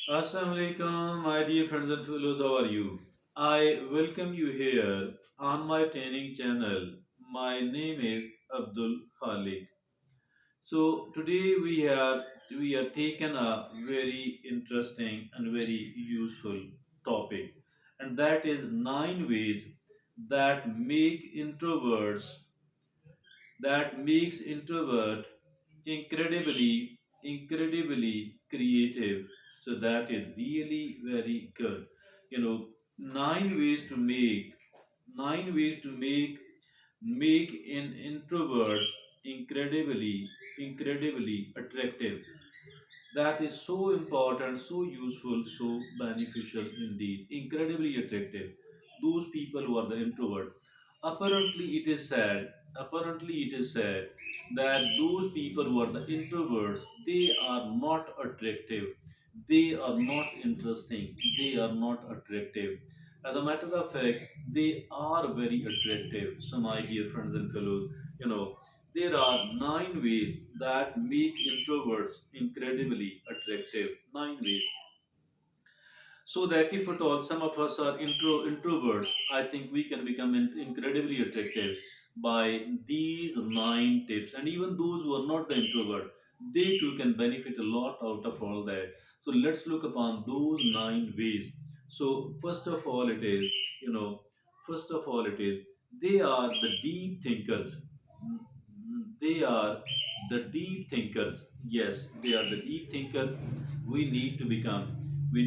Assalamu alaikum, my dear friends and fellows. How are you? I welcome you here on my training channel. My name is Abdul Khalik. So today we are taken a very interesting and very useful topic, and that is 9 ways that makes introvert incredibly creative. So that is really very good. You know, nine ways to make nine ways to make an introvert incredibly attractive. That is so important, so useful, so beneficial indeed. Incredibly attractive. Those people who are the introvert. Apparently, it is said that those people who are the introverts, they are not attractive. They are not interesting. They are not attractive. As a matter of fact, they are very attractive. So, my dear friends and fellows, you know, there are 9 ways that make introverts incredibly attractive. 9 ways. So that if at all some of us are introverts, I think we can become incredibly attractive by these 9 tips. And even those who are not the introvert, they too can benefit a lot out of all that. So let's look upon those 9 ways. So you know, first of all, it is they are the deep thinkers. They are the deep thinkers. Yes, they are the deep thinkers we need to become. We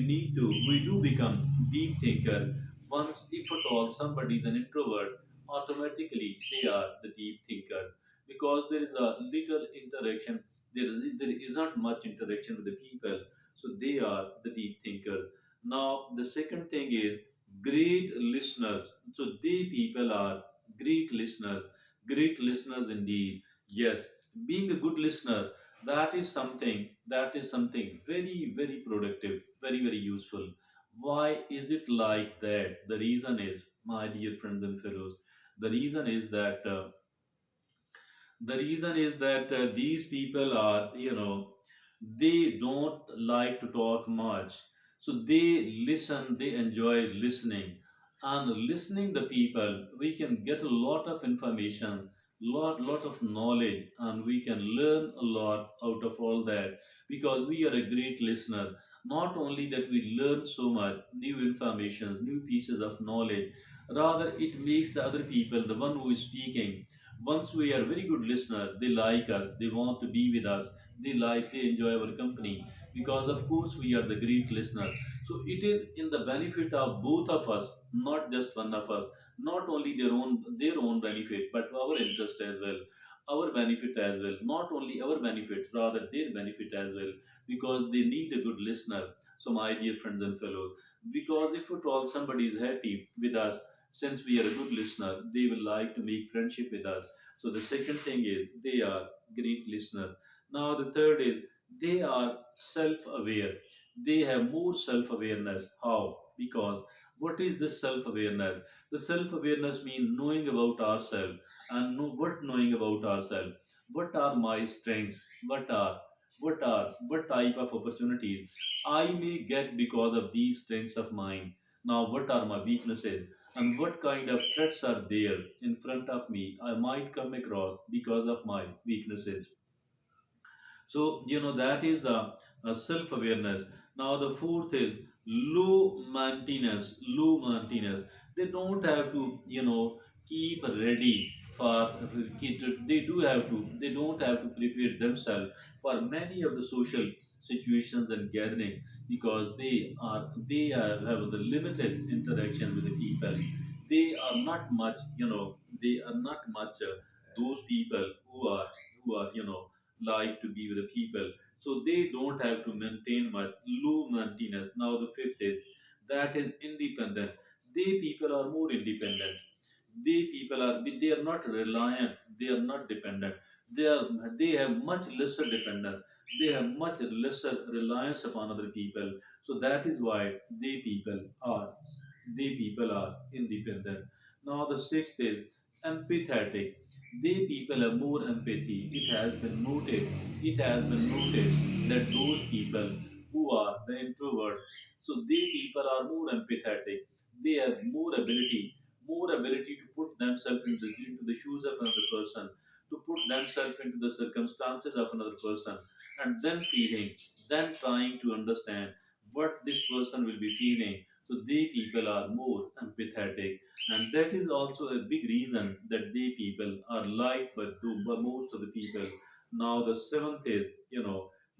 do become deep thinker once, if at all, somebody is an introvert, automatically they are the deep thinker because there is a little interaction. There is not much interaction with the people, so they are the deep thinker. Now, the second thing is great listeners. So they people are great listeners indeed. Yes, being a good listener, that is something very very productive, very very useful. Why is it like that? The reason is, my dear friends and fellows, the reason is that these people are, they don't like to talk much, so they listen, they enjoy listening. And listening the people, we can get a lot of information, lot of knowledge, and we can learn a lot out of all that because we are a great listener. Not only that we learn so much new information, new pieces of knowledge, rather it makes the other people, the one who is speaking, once we are very good listener, they like us, they want to be with us, they enjoy our company because of course we are the great listener. So it is in the benefit of both of us, not just one of us, not only their own benefit, but our interest as well, our benefit as well, not only our benefit, rather their benefit as well, because they need a good listener. So my dear friends and fellows, because if at all somebody is happy with us, since we are a good listener, they will like to make friendship with us. So the second thing is they are great listeners. Now the third is they are self-aware. They have more self-awareness. How? Because what is this self-awareness? The self-awareness means knowing about ourselves and knowing about ourselves. What are my strengths? What type of opportunities I may get because of these strengths of mine? Now what are my weaknesses? And what kind of threats are there in front of me I might come across because of my weaknesses. So, that is the self awareness. Now, the fourth is low maintenance. Low maintenance. They don't have to, keep ready for, they don't have to prepare themselves for many of the social situations and gathering because have the limited interaction with the people. They are not much, those people who are like to be with the people. So they don't have to maintain much low maintenance. Now the fifth is that is independent. They people are more independent. They are not reliant. They are not dependent. They are they have much lesser dependence. They have much lesser reliance upon other people. So that is why they people are independent. Now the sixth is empathetic. They people have more empathy. It has been noted that those people who are the introverts. So they people are more empathetic. They have more ability to put themselves into the shoes of another person, to put themselves into the circumstances of another person, and then feeling, then trying to understand what this person will be feeling. So they people are more empathetic, and that is also a big reason that they people are liked by most of the people. Now the seventh is,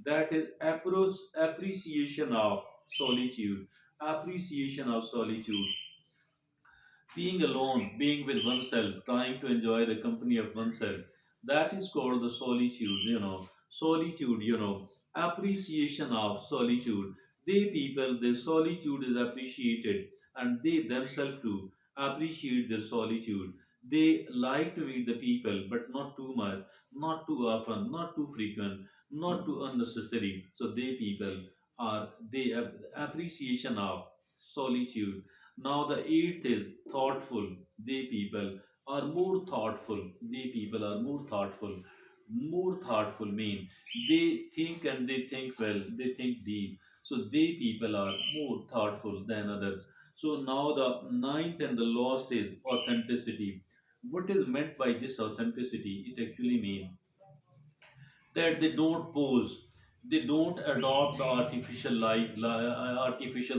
that is appreciation of solitude. Appreciation of solitude, being alone, being with oneself, trying to enjoy the company of oneself. That is called the solitude, Solitude, appreciation of solitude. They people, their solitude is appreciated, and they themselves too appreciate their solitude. They like to meet the people, but not too much, not too often, not too frequent, not too unnecessary. So they people are they have appreciation of solitude. Now the eighth is thoughtful. They people are more thoughtful. They people are more thoughtful. More thoughtful mean they think and they think well. They think deep. So they people are more thoughtful than others. So now the ninth and the last is authenticity. What is meant by this authenticity? It actually means that they don't pose, they don't adopt the artificial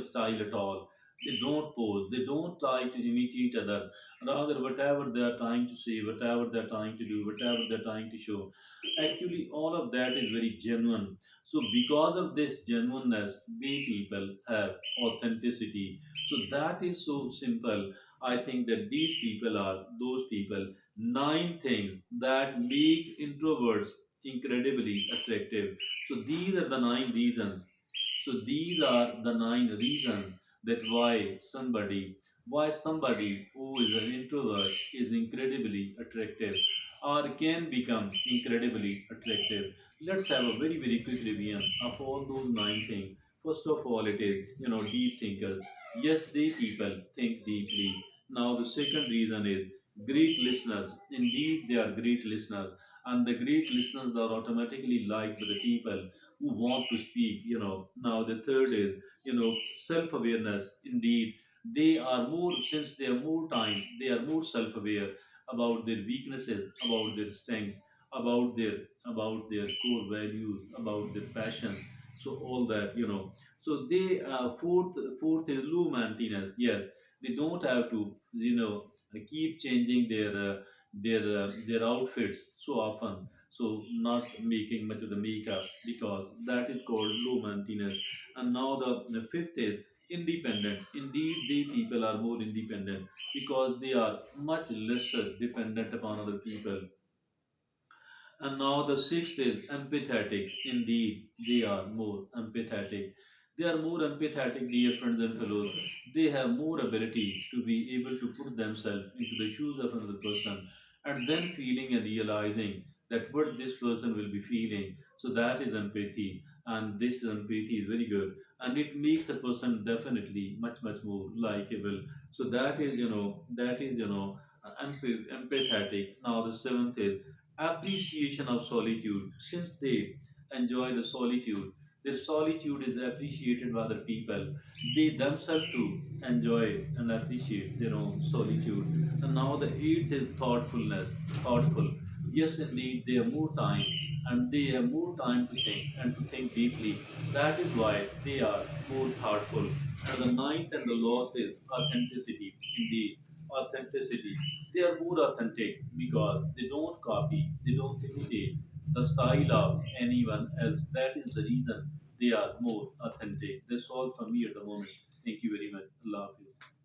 style at all. They don't pose, they don't try to imitate others. Rather, whatever they are trying to say, whatever they are trying to do, whatever they are trying to show, actually all of that is very genuine. So because of this genuineness, they people have authenticity. So that is so simple. I think that these people are those people, nine things that make introverts incredibly attractive. So these are the nine reasons. So these are the nine reasons that why somebody who is an introvert is incredibly attractive or can become incredibly attractive. Let's have a very quick review of all those nine things. First of all, it is deep thinkers. Yes, they people think deeply. Now the second reason is great listeners. Indeed, they are great listeners, and the great listeners are automatically liked by the people who want to speak. Now the third is self-awareness. Indeed, they are more, since they are more time, they are more self-aware about their weaknesses, about their strengths, about their about their core values, about their passion. So all that, so they fourth is low maintenance. Yes, they don't have to keep changing their outfits so often, so not making much of the makeup, because that is called low maintenance. And now the fifth is independent. Indeed, they people are more independent because they are much lesser dependent upon other people. And now the sixth is empathetic. Indeed, they are more empathetic. They are more empathetic, dear friends and fellows. They have more ability to be able to put themselves into the shoes of another person, and then feeling and realizing that what this person will be feeling. So that is empathy. And this empathy is very good. And it makes a person definitely much more likable. So that is empathetic. Now the seventh is appreciation of solitude. Since they enjoy the solitude, their solitude is appreciated by other people. They themselves too enjoy and appreciate their own solitude. And now the eighth is thoughtfulness. Thoughtful. Yes, indeed, they have more time, and they have more time to think and to think deeply. That is why they are more thoughtful. And the ninth and the last is authenticity. Indeed, authenticity. They are more authentic because they don't copy, they don't imitate the style of anyone else. That is the reason they are more authentic. That's all from me at the moment. Thank you very much. Allah Hafiz.